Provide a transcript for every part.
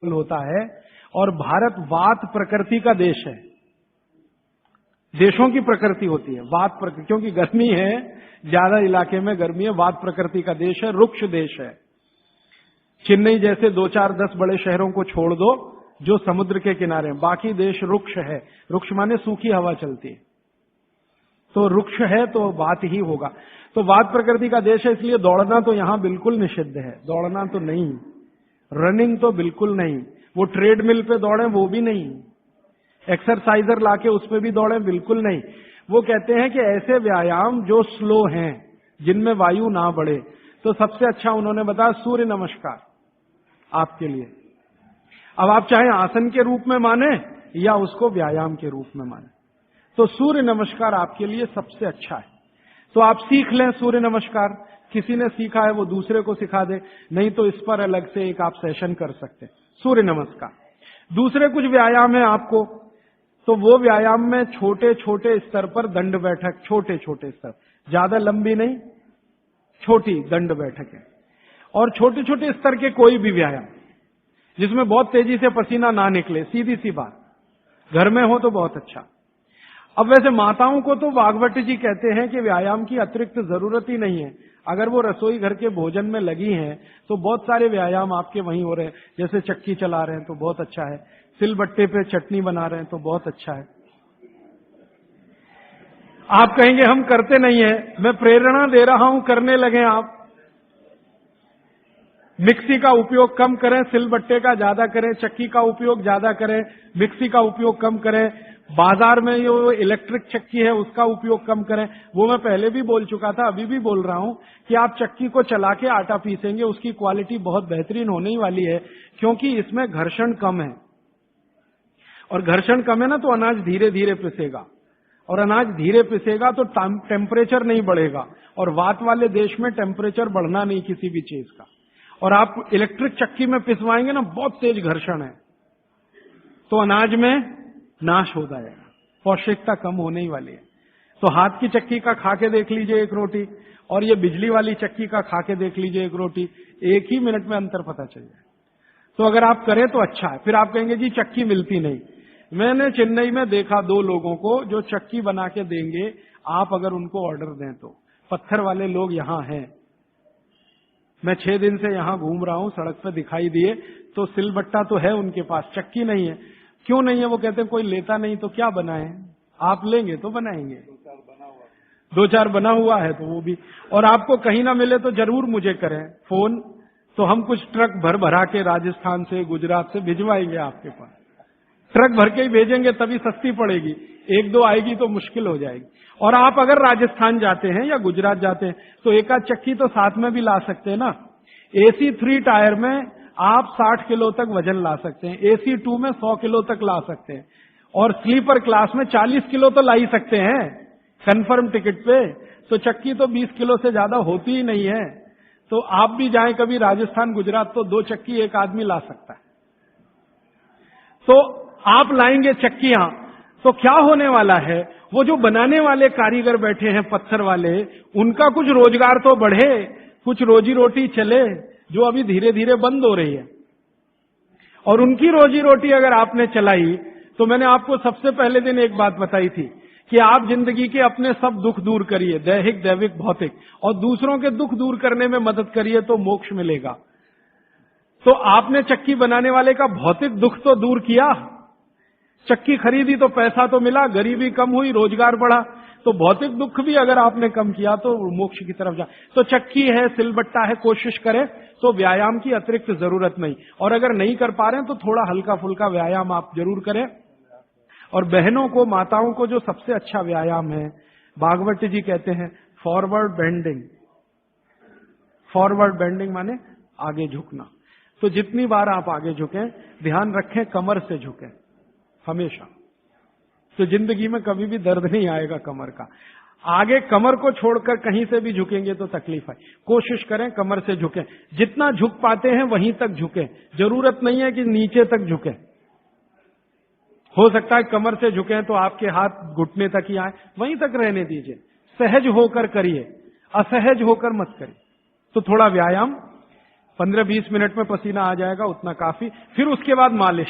होता है। और भारत वात प्रकृति का देश है, देशों की प्रकृति होती है वात प्रकृति, क्योंकि गर्मी है, ज्यादा इलाके में गर्मी है, वात प्रकृति का देश है, रुक्ष देश है। चेन्नई जैसे 2-4-10 बड़े शहरों को छोड़ दो जो समुद्र के किनारे हैं, बाकी देश रुक्ष है। रुक्ष माने सूखी हवा चलती है, तो रुक्ष है तो वात ही होगा। तो वात प्रकृति का देश है, इसलिए दौड़ना तो यहां बिल्कुल निषिद्ध है, दौड़ना तो नहीं, रनिंग तो बिल्कुल नहीं, वो ट्रेडमिल पे दौड़े वो भी नहीं, एक्सरसाइजर लाके उस पे भी दौड़े बिल्कुल नहीं। वो कहते हैं कि ऐसे व्यायाम जो स्लो हैं, जिनमें वायु ना बढ़े, तो सबसे अच्छा उन्होंने बताया सूर्य नमस्कार आपके लिए। अब आप चाहे आसन के रूप में माने या उसको व्यायाम के रूप में माने, तो सूर्य नमस्कार आपके लिए सबसे अच्छा है। तो आप सीख लें सूर्य नमस्कार, किसी ने सीखा है वो दूसरे को सिखा दे, नहीं तो इस पर अलग से एक आप सेशन कर सकते हैं सूर्य नमस्कार। दूसरे कुछ व्यायाम है आपको, तो वो व्यायाम में छोटे छोटे स्तर पर दंड बैठक, छोटे छोटे स्तर, ज्यादा लंबी नहीं, छोटी दंड बैठक है। और छोटे छोटे स्तर के कोई भी व्यायाम जिसमें बहुत तेजी से पसीना ना निकले, सीधी सी बात, घर में हो तो बहुत अच्छा। अब वैसे माताओं को तो भागवत जी कहते हैं कि व्यायाम की अतिरिक्त जरूरत ही नहीं है। अगर वो रसोई घर के भोजन में लगी हैं तो बहुत सारे व्यायाम आपके वहीं हो रहे हैं, जैसे चक्की चला रहे हैं तो बहुत अच्छा है, सिलबट्टे पे चटनी बना रहे हैं तो बहुत अच्छा है। आप कहेंगे हम करते नहीं है, मैं प्रेरणा दे रहा हूं, करने लगे आप। मिक्सी का उपयोग कम करें, सिलबट्टे का ज्यादा करें, चक्की का उपयोग ज्यादा करें, मिक्सी का उपयोग कम करें, बाजार में जो इलेक्ट्रिक चक्की है उसका उपयोग कम करें। वो मैं पहले भी बोल चुका था, अभी भी बोल रहा हूं कि आप चक्की को चला के आटा पीसेंगे, उसकी क्वालिटी बहुत बेहतरीन होने ही वाली है, क्योंकि इसमें घर्षण कम है। और घर्षण कम है ना, तो अनाज धीरे धीरे पिसेगा, और अनाज धीरे पिसेगा तो टेम्परेचर नहीं बढ़ेगा, और वात वाले देश में टेम्परेचर बढ़ना नहीं किसी भी चीज का। और आप इलेक्ट्रिक चक्की में पिसवाएंगे ना, बहुत तेज घर्षण है, तो अनाज में नाश हो जाएगा, पौष्टिकता कम होने ही वाली है। तो हाथ की चक्की का खा के देख लीजिए एक रोटी, और ये बिजली वाली चक्की का खा के देख लीजिए एक रोटी, एक ही मिनट में अंतर पता चल जाए। तो अगर आप करें तो अच्छा है। फिर आप कहेंगे जी चक्की मिलती नहीं। मैंने चेन्नई में देखा 2 लोगों को जो चक्की बना के देंगे, आप अगर उनको ऑर्डर दें तो। पत्थर वाले लोग यहां हैं, मैं 6 दिन से यहां घूम रहा हूं, सड़क पर दिखाई दिए, तो सिलबट्टा तो है उनके पास, चक्की नहीं है। क्यों नहीं है? वो कहते हैं कोई लेता नहीं तो क्या बनाए, आप लेंगे तो बनाएंगे। 2-4 बना हुआ है तो वो भी। और आपको कहीं ना मिले तो जरूर मुझे करें फोन, तो हम कुछ ट्रक भर भरा के राजस्थान से, गुजरात से भिजवाएंगे आपके पास। ट्रक भर के ही भेजेंगे तभी सस्ती पड़ेगी, 1-2 आएगी तो मुश्किल हो जाएगी। और आप अगर राजस्थान जाते हैं या गुजरात जाते हैं तो एक आध चक्की तो साथ में भी ला सकते हैं ना। AC 3 टायर में आप 60 किलो तक वजन ला सकते हैं, AC 2 में 100 किलो तक ला सकते हैं, और स्लीपर क्लास में 40 किलो तो ला ही सकते हैं कंफर्म टिकट पे। तो चक्की तो 20 किलो से ज्यादा होती ही नहीं है। तो आप भी जाएं कभी राजस्थान गुजरात तो 2 चक्की एक आदमी ला सकता है। तो आप लाएंगे चक्कियां तो क्या होने वाला है, वो जो बनाने वाले कारीगर बैठे हैं पत्थर वाले, उनका कुछ रोजगार तो बढ़े, कुछ रोजी रोटी चले, जो अभी धीरे धीरे बंद हो रही है। और उनकी रोजी रोटी अगर आपने चलाई, तो मैंने आपको सबसे पहले दिन एक बात बताई थी कि आप जिंदगी के अपने सब दुख दूर करिए, दैहिक दैविक भौतिक, और दूसरों के दुख दूर करने में मदद करिए तो मोक्ष मिलेगा। तो आपने चक्की बनाने वाले का भौतिक दुख तो दूर किया, चक्की खरीदी तो पैसा तो मिला, गरीबी कम हुई, रोजगार बढ़ा, तो भौतिक दुख भी अगर आपने कम किया तो मोक्ष की तरफ जा। तो चक्की है, सिलबट्टा है, कोशिश करें तो व्यायाम की अतिरिक्त जरूरत नहीं। और अगर नहीं कर पा रहे हैं तो थोड़ा हल्का फुल्का व्यायाम आप जरूर करें। और बहनों को, माताओं को जो सबसे अच्छा व्यायाम है, भागवत जी कहते हैं फॉरवर्ड बेंडिंग। फॉरवर्ड बेंडिंग माने आगे झुकना। तो जितनी बार आप आगे झुकें, ध्यान रखें कमर से झुकें हमेशा, तो जिंदगी में कभी भी दर्द नहीं आएगा कमर का। आगे कमर को छोड़कर कहीं से भी झुकेंगे तो तकलीफ है। कोशिश करें कमर से झुकें, जितना झुक पाते हैं वहीं तक झुकें, जरूरत नहीं है कि नीचे तक झुकें। हो सकता है कमर से झुकें तो आपके हाथ घुटने तक ही आए, वहीं तक रहने दीजिए। सहज होकर करिए, असहज होकर मत करिए। तो थोड़ा व्यायाम 15-20 मिनट में पसीना आ जाएगा, उतना काफी। फिर उसके बाद मालिश,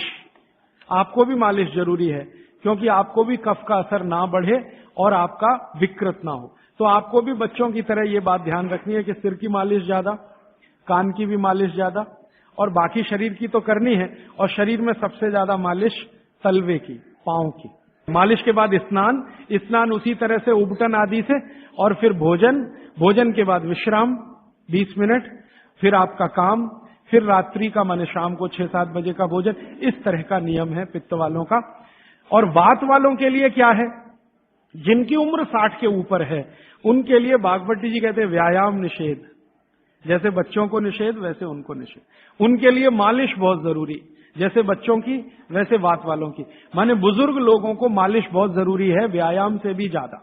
आपको भी मालिश जरूरी है, क्योंकि आपको भी कफ का असर ना बढ़े और आपका विकृत ना हो। तो आपको भी बच्चों की तरह ये बात ध्यान रखनी है कि सिर की मालिश ज्यादा, कान की भी मालिश ज्यादा, और बाकी शरीर की तो करनी है। और शरीर में सबसे ज्यादा मालिश तलवे की, पांव की। मालिश के बाद स्नान, स्नान उसी तरह से उबटन आदि से, और फिर भोजन, भोजन के बाद विश्राम 20 मिनट, फिर आपका काम, फिर रात्रि का माने शाम को 6-7 बजे का भोजन। इस तरह का नियम है पित्त वालों का। और वात वालों के लिए क्या है? जिनकी उम्र 60 के ऊपर है उनके लिए बागवती जी कहते हैं व्यायाम निषेध। जैसे बच्चों को निषेध वैसे उनको निषेध। उनके लिए मालिश बहुत जरूरी, जैसे बच्चों की वैसे वात वालों की। माने बुजुर्ग लोगों को मालिश बहुत जरूरी है, व्यायाम से भी ज्यादा।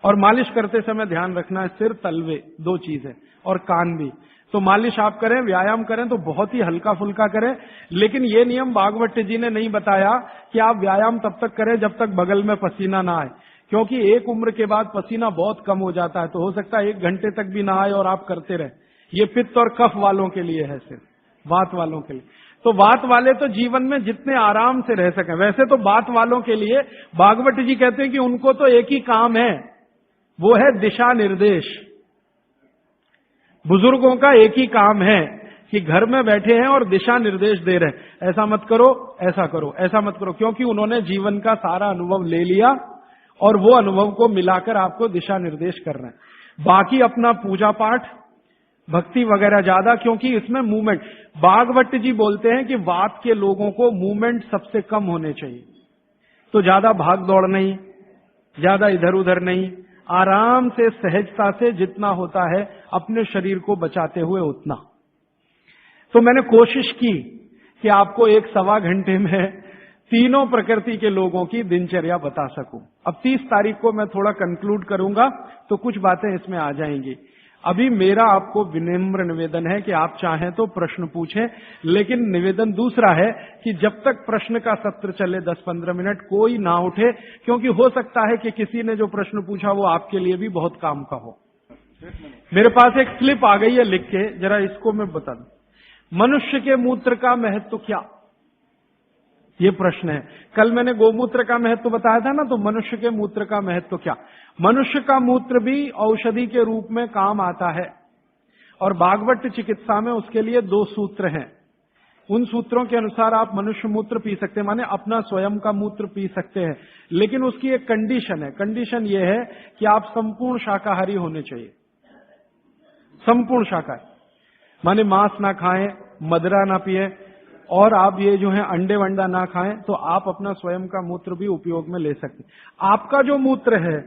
और मालिश करते समय ध्यान रखना है, सिर तलवे 2 चीज है, और कान भी। तो मालिश आप करें, व्यायाम करें तो बहुत ही हल्का फुल्का करें। लेकिन ये नियम बागवती जी ने नहीं बताया कि आप व्यायाम तब तक करें जब तक बगल में पसीना ना आए, क्योंकि एक उम्र के बाद पसीना बहुत कम हो जाता है। तो हो सकता है 1 घंटे तक भी ना आए और आप करते रहे। ये पित्त और कफ वालों के लिए है, सिर्फ वात वालों के लिए। तो वात वाले तो जीवन में जितने आराम से रह सकें। वैसे तो वात वालों के लिए बागवती जी कहते हैं कि उनको तो एक ही काम है, वो है दिशा निर्देश। बुजुर्गों का एक ही काम है कि घर में बैठे हैं और दिशा निर्देश दे रहे हैं, ऐसा मत करो, ऐसा करो, ऐसा मत करो, क्योंकि उन्होंने जीवन का सारा अनुभव ले लिया और वो अनुभव को मिलाकर आपको दिशा निर्देश कर रहे हैं। बाकी अपना पूजा पाठ, भक्ति वगैरह ज्यादा, क्योंकि इसमें मूवमेंट, बागवती जी बोलते हैं कि वात के लोगों को मूवमेंट सबसे कम होने चाहिए। तो ज्यादा भाग दौड़ नहीं, ज्यादा इधर उधर नहीं, आराम से सहजता से जितना होता है अपने शरीर को बचाते हुए उतना। तो मैंने कोशिश की कि आपको 1-1.25 घंटे में तीनों प्रकृति के लोगों की दिनचर्या बता सकूं। अब 30 तारीख को मैं थोड़ा कंक्लूड करूंगा तो कुछ बातें इसमें आ जाएंगी। अभी मेरा आपको विनम्र निवेदन है कि आप चाहें तो प्रश्न पूछें, लेकिन निवेदन दूसरा है कि जब तक प्रश्न का सत्र चले 10-15 मिनट कोई ना उठे, क्योंकि हो सकता है कि किसी ने जो प्रश्न पूछा वो आपके लिए भी बहुत काम का हो। मेरे पास एक स्लिप आ गई है लिख के, जरा इसको मैं बता दूं। मनुष्य के मूत्र का महत्व क्या? ये प्रश्न है। कल मैंने गोमूत्र का महत्व बताया था ना, तो मनुष्य के मूत्र का महत्व क्या? मनुष्य का मूत्र भी औषधि के रूप में काम आता है, और बागवट चिकित्सा में उसके लिए 2 सूत्र हैं। उन सूत्रों के अनुसार आप मनुष्य मूत्र पी सकते हैं, माने अपना स्वयं का मूत्र पी सकते हैं। लेकिन उसकी एक कंडीशन है। कंडीशन ये है कि आप संपूर्ण शाकाहारी होने चाहिए। संपूर्ण शाकाहारी माने मांस ना खाएं, मदिरा ना पिए, और आप ये जो है अंडे वंडा ना खाएं, तो आप अपना स्वयं का मूत्र भी उपयोग में ले सकते हैं। आपका जो मूत्र है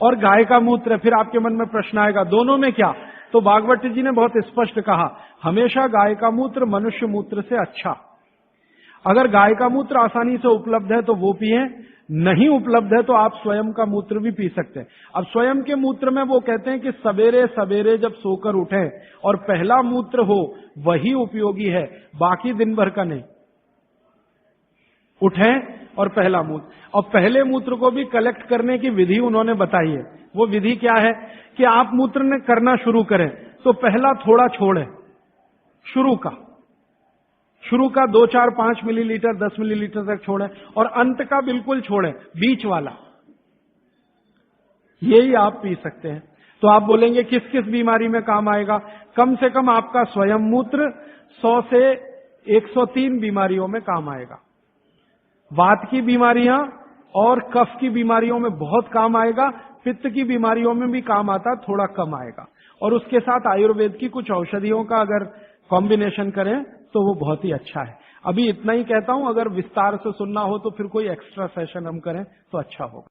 और गाय का मूत्र है, फिर आपके मन में प्रश्न आएगा दोनों में क्या? तो बागवती जी ने बहुत स्पष्ट कहा, हमेशा गाय का मूत्र मनुष्य मूत्र से अच्छा। अगर गाय का मूत्र आसानी से उपलब्ध है तो वो पिए, नहीं उपलब्ध है तो आप स्वयं का मूत्र भी पी सकते हैं। अब स्वयं के मूत्र में वो कहते हैं कि सवेरे सवेरे जब सोकर उठें और पहला मूत्र हो वही उपयोगी है, बाकी दिन भर का नहीं। उठें और पहला मूत्र, और पहले मूत्र को भी कलेक्ट करने की विधि उन्होंने बताई है। वो विधि क्या है कि आप मूत्र करना शुरू करें तो पहला थोड़ा छोड़ें, शुरू का 2, 4, 5 मिलीलीटर 10 मिलीलीटर तक छोड़ें, और अंत का बिल्कुल छोड़ें, बीच वाला यही आप पी सकते हैं। तो आप बोलेंगे किस किस बीमारी में काम आएगा? कम से कम आपका स्वयं मूत्र 100 से 103 बीमारियों में काम आएगा। वात की बीमारियां और कफ की बीमारियों में बहुत काम आएगा, पित्त की बीमारियों में भी काम आता, थोड़ा कम आएगा। और उसके साथ आयुर्वेद की कुछ औषधियों का अगर कॉम्बिनेशन करें तो वो बहुत ही अच्छा है। अभी इतना ही कहता हूं, अगर विस्तार से सुनना हो तो फिर कोई एक्स्ट्रा सेशन हम करें तो अच्छा होगा।